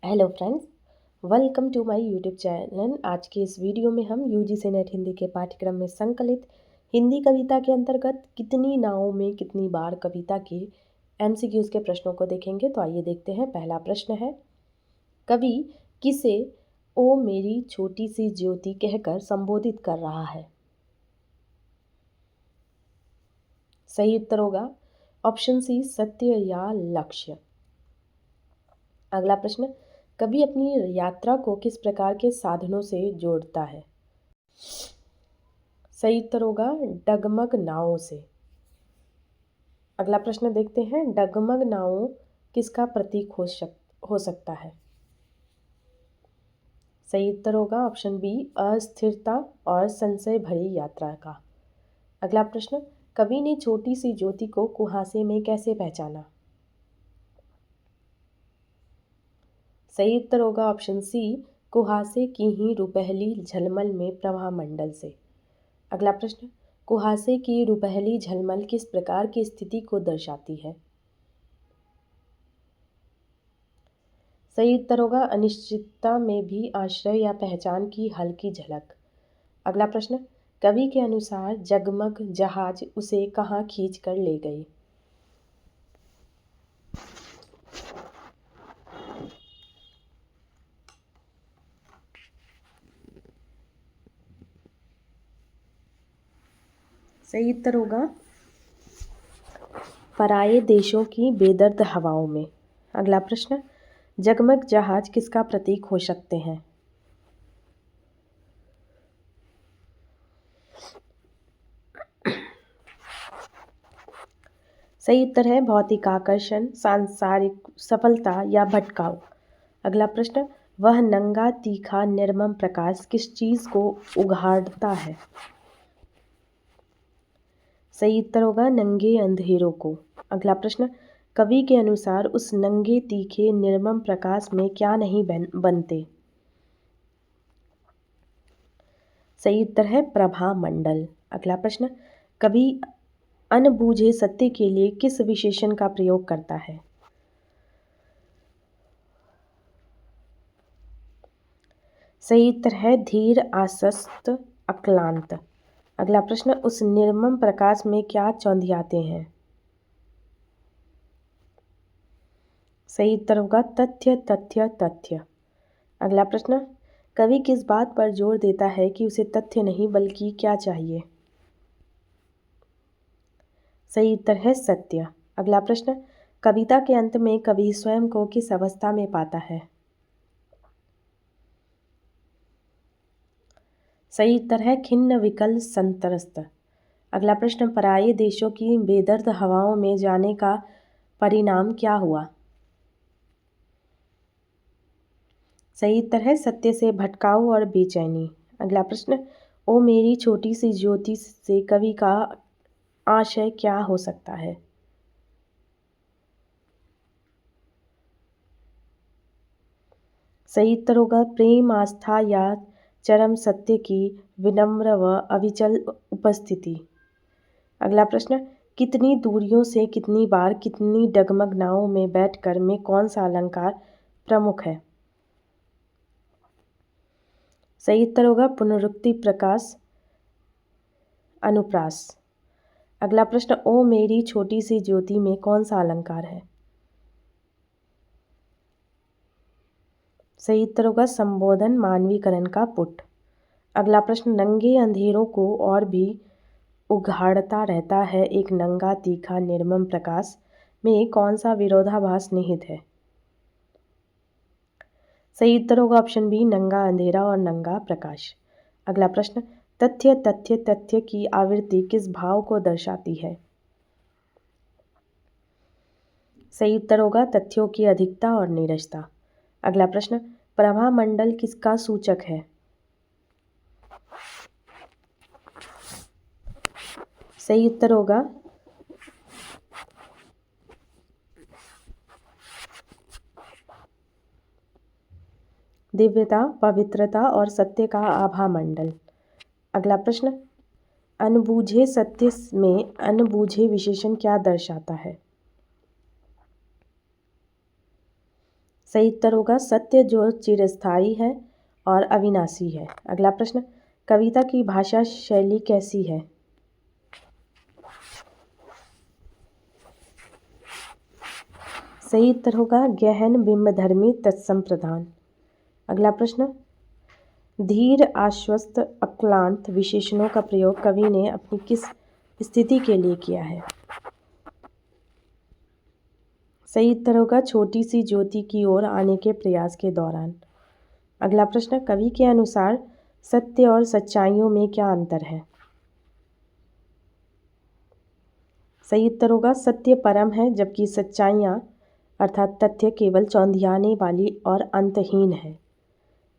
Hello friends, welcome to my YouTube channel. आज के इस वीडियो में हम यूजीसी नेट हिंदी के पाठ्यक्रम में संकलित हिंदी कविता के अंतर्गत कितनी नावों में कितनी बार कविता के एमसीक्यूज के प्रश्नों को देखेंगे। तो आइए देखते हैं। पहला प्रश्न है, कवि किसे ओ मेरी छोटी सी ज्योति कहकर संबोधित कर रहा है? सही उत्तर होगा ऑप्शन सी, सत्य या लक्ष्य। अगला प्रश्न, कवि अपनी यात्रा को किस प्रकार के साधनों से जोड़ता है? सही उत्तर होगा डगमग नावों से। अगला प्रश्न देखते हैं, डगमग नावों किसका प्रतीक हो सकता है? सही उत्तर होगा ऑप्शन बी, अस्थिरता और संशय भरी यात्रा का। अगला प्रश्न, कवि ने छोटी सी ज्योति को कुहासे में कैसे पहचाना? सही उत्तर होगा ऑप्शन सी, कुहासे की ही रुपहली झलमल में प्रभामंडल से। अगला प्रश्न, कुहासे की रुपहली झलमल किस प्रकार की स्थिति को दर्शाती है? सही उत्तर होगा अनिश्चितता में भी आश्रय या पहचान की हल्की झलक। अगला प्रश्न, कवि के अनुसार जगमग जहाज उसे कहाँ खींच कर ले गई? सही उत्तर होगा पराये देशों की बेदर्द हवाओं में। अगला प्रश्न, जगमग जहाज किसका प्रतीक हो सकते हैं? सही उत्तर है भौतिक आकर्षण, सांसारिक सफलता या भटकाव। अगला प्रश्न, वह नंगा तीखा निर्मम प्रकाश किस चीज को उघाड़ता है? सही उत्तर होगा नंगे अंधेरों को। अगला प्रश्न, कवि के अनुसार उस नंगे तीखे निर्मम प्रकाश में क्या नहीं बनते? सही उत्तर है प्रभा मंडल। अगला प्रश्न, कवि अनबूझे सत्य के लिए किस विशेषण का प्रयोग करता है? सही उत्तर है धीर आश्वस्त अक्लांत। अगला प्रश्न, उस निर्मम प्रकाश में क्या चौंधियाते हैं? सही उत्तर होगा तथ्य तथ्य तथ्य। अगला प्रश्न, कवि किस बात पर जोर देता है कि उसे तथ्य नहीं बल्कि क्या चाहिए? सही उत्तर है सत्य। अगला प्रश्न, कविता के अंत में कवि स्वयं को किस अवस्था में पाता है? सही उत्तर है खिन्न विकल संत्रस्त। अगला प्रश्न, पराये देशों की बेदर्द हवाओं में जाने का परिणाम क्या हुआ? सही उत्तर है सत्य से भटकाव और बेचैनी। अगला प्रश्न, ओ मेरी छोटी सी ज्योति से कवि का आशय क्या हो सकता है? सही उत्तर होगा प्रेम, आस्था या चरम सत्य की विनम्र व अविचल उपस्थिति। अगला प्रश्न, कितनी दूरियों से कितनी बार कितनी डगमग नावों में बैठकर में कौन सा अलंकार प्रमुख है? सही उत्तर होगा पुनरुक्ति प्रकाश अनुप्रास। अगला प्रश्न, ओ मेरी छोटी सी ज्योति में कौन सा अलंकार है? सही उत्तर होगा संबोधन मानवीकरण का पुट। अगला प्रश्न, नंगे अंधेरों को और भी उघाड़ता रहता है एक नंगा तीखा निर्मम प्रकाश में कौन सा विरोधाभास निहित है? सही उत्तर होगा ऑप्शन बी, नंगा अंधेरा और नंगा प्रकाश। अगला प्रश्न, तथ्य तथ्य तथ्य की आवृत्ति किस भाव को दर्शाती है? सही उत्तर होगा तथ्यों की अधिकता और नीरसता। अगला प्रश्न, प्रभामंडल किसका सूचक है? सही उत्तर होगा दिव्यता, पवित्रता और सत्य का आभा मंडल। अगला प्रश्न, अनबूझे सत्य में अनबूझे विशेषण क्या दर्शाता है? सही उत्तर होगा सत्य जो चिरस्थायी है और अविनाशी है। अगला प्रश्न, कविता की भाषा शैली कैसी है? सही उत्तर होगा गहन बिंबधर्मी तत्सम प्रधान। अगला प्रश्न, धीर आश्वस्त अक्लांत विशेषणों का प्रयोग कवि ने अपनी किस स्थिति के लिए किया है? सही उत्तर होगा छोटी सी ज्योति की ओर आने के प्रयास के दौरान। अगला प्रश्न, कवि के अनुसार सत्य और सच्चाइयों में क्या अंतर है? सही उत्तर होगा सत्य परम है जबकि सच्चाइयाँ अर्थात तथ्य केवल चौंधियाने वाली और अंतहीन है।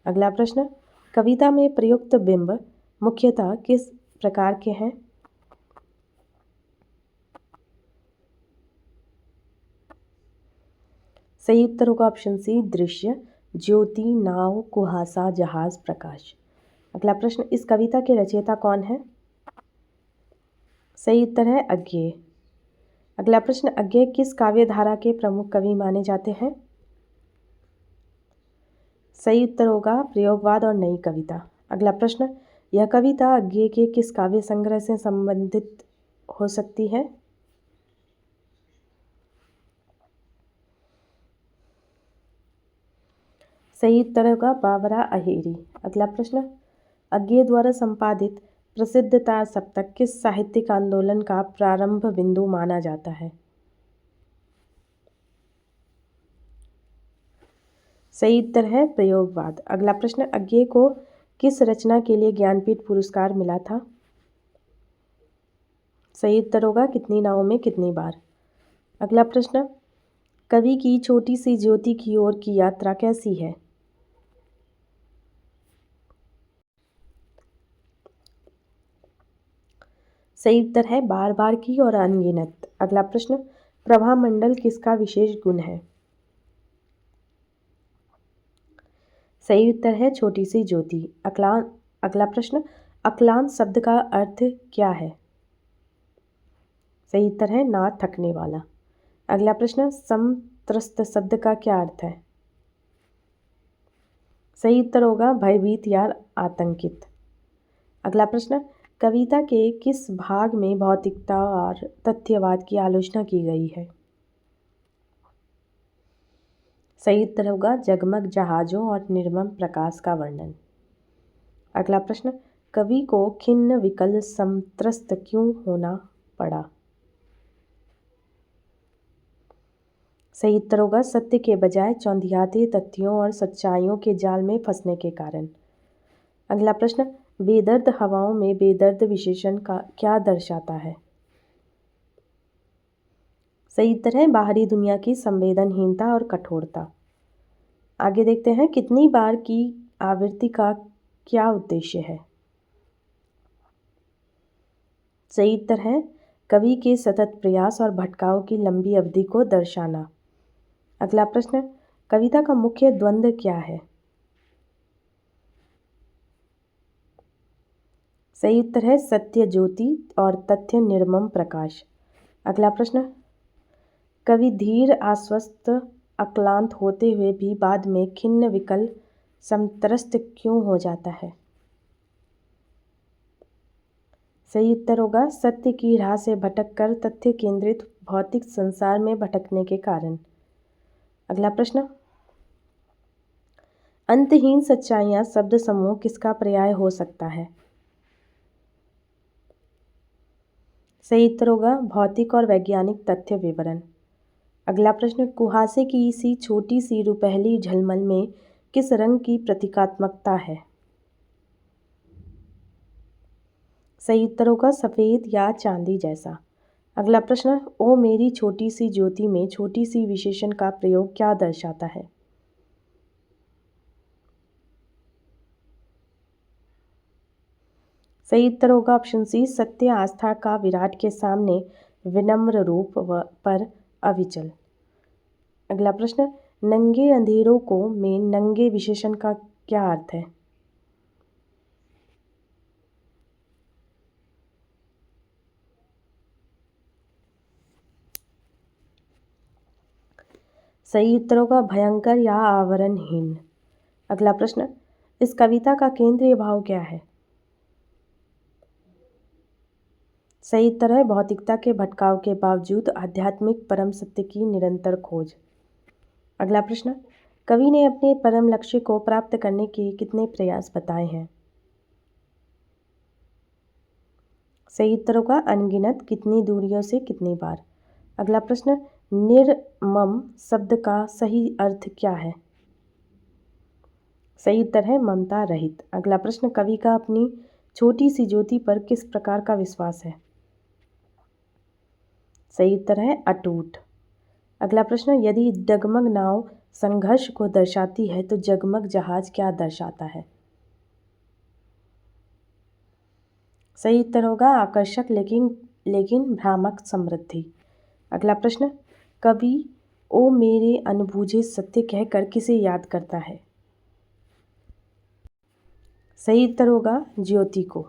अगला प्रश्न, कविता में प्रयुक्त बिंब मुख्यतः किस प्रकार के हैं? सही उत्तर होगा ऑप्शन सी दृश्य, ज्योति, नाव, कुहासा, जहाज, प्रकाश। अगला प्रश्न, इस कविता के रचयिता कौन है? सही उत्तर है अज्ञेय। अगला प्रश्न, अज्ञेय किस काव्य धारा के प्रमुख कवि माने जाते हैं? सही उत्तर होगा प्रयोगवाद और नई कविता। अगला प्रश्न, यह कविता अज्ञेय के किस काव्य संग्रह से संबंधित हो सकती है? सही उत्तर होगा बाबरा अहेरी। अगला प्रश्न, अज्ञेय द्वारा संपादित प्रसिद्धता सप्तक किस साहित्यिक आंदोलन का प्रारंभ बिंदु माना जाता है? सही उत्तर है प्रयोगवाद। अगला प्रश्न, अज्ञेय को किस रचना के लिए ज्ञानपीठ पुरस्कार मिला था? सही उत्तर होगा कितनी नावों में कितनी बार। अगला प्रश्न, कवि की छोटी सी ज्योति की ओर की यात्रा कैसी है? सही उत्तर है बार बार की और अनगिनत। अगला प्रश्न, प्रभामंडल किसका विशेष गुण है? सही उत्तर है छोटी सी ज्योति। अगला प्रश्न, अक्लांत शब्द का अर्थ क्या है? सही उत्तर है ना थकने वाला। अगला प्रश्न, संत्रस्त शब्द का क्या अर्थ है? सही उत्तर होगा भयभीत या आतंकित। अगला प्रश्न, कविता के किस भाग में भौतिकता और तथ्यवाद की आलोचना की गई है? सही उत्तर होगा जगमग जहाजों और निर्मम प्रकाश का वर्णन। अगला प्रश्न, कवि को खिन्न विकल संत्रस्त क्यों होना पड़ा? सही उत्तर होगा सत्य के बजाय चौंधियाते तथ्यों और सच्चाइयों के जाल में फंसने के कारण। अगला प्रश्न, बेदर्द हवाओं में बेदर्द विशेषण का क्या दर्शाता है? सही उत्तर है बाहरी दुनिया की संवेदनहीनता और कठोरता। आगे देखते हैं कितनी बार की आवृत्ति का क्या उद्देश्य है? सही उत्तर है कवि के सतत प्रयास और भटकाव की लंबी अवधि को दर्शाना। अगला प्रश्न, कविता का मुख्य द्वंद्व क्या है? सही उत्तर है सत्य ज्योति और तथ्य निर्मम प्रकाश। अगला प्रश्न, कवि धीर आश्वस्त अक्लांत होते हुए भी बाद में खिन्न विकल संत्रस्त क्यों हो जाता है? सही उत्तर होगा सत्य की राह से भटककर तथ्य केंद्रित भौतिक संसार में भटकने के कारण। अगला प्रश्न, अंतहीन सच्चाइयाँ शब्द समूह किसका पर्याय हो सकता है? सही उत्तर होगा भौतिक और वैज्ञानिक तथ्य विवरण। अगला प्रश्न, कुहासे की सी छोटी सी रुपहली झलमल में किस रंग की प्रतीकात्मकता है? सही उत्तर होगा सफ़ेद या चांदी जैसा। अगला प्रश्न, ओ मेरी छोटी सी ज्योति में छोटी सी विशेषण का प्रयोग क्या दर्शाता है? सही उत्तर होगा ऑप्शन सी सत्य आस्था का विराट के सामने विनम्र रूप पर अविचल। अगला प्रश्न, नंगे अंधेरों को में नंगे विशेषण का क्या अर्थ है? सही उत्तर होगा भयंकर या आवरणहीन। अगला प्रश्न, इस कविता का केंद्रीय भाव क्या है? सही उत्तर है भौतिकता के भटकाव के बावजूद आध्यात्मिक परम सत्य की निरंतर खोज। अगला प्रश्न, कवि ने अपने परम लक्ष्य को प्राप्त करने के कितने प्रयास बताए हैं? सही उत्तर होगा अनगिनत, कितनी दूरियों से कितनी बार। अगला प्रश्न, निर्मम शब्द का सही अर्थ क्या है? सही उत्तर है ममता रहित। अगला प्रश्न, कवि का अपनी छोटी सी ज्योति पर किस प्रकार का विश्वास है? सही उत्तर है अटूट। अगला प्रश्न, यदि डगमग नाव संघर्ष को दर्शाती है तो जगमग जहाज क्या दर्शाता है? सही उत्तर होगा आकर्षक लेकिन भ्रामक समृद्धि। अगला प्रश्न, कवि ओ मेरे अनबूझे सत्य कहकर किसे याद करता है? सही उत्तर होगा ज्योति को।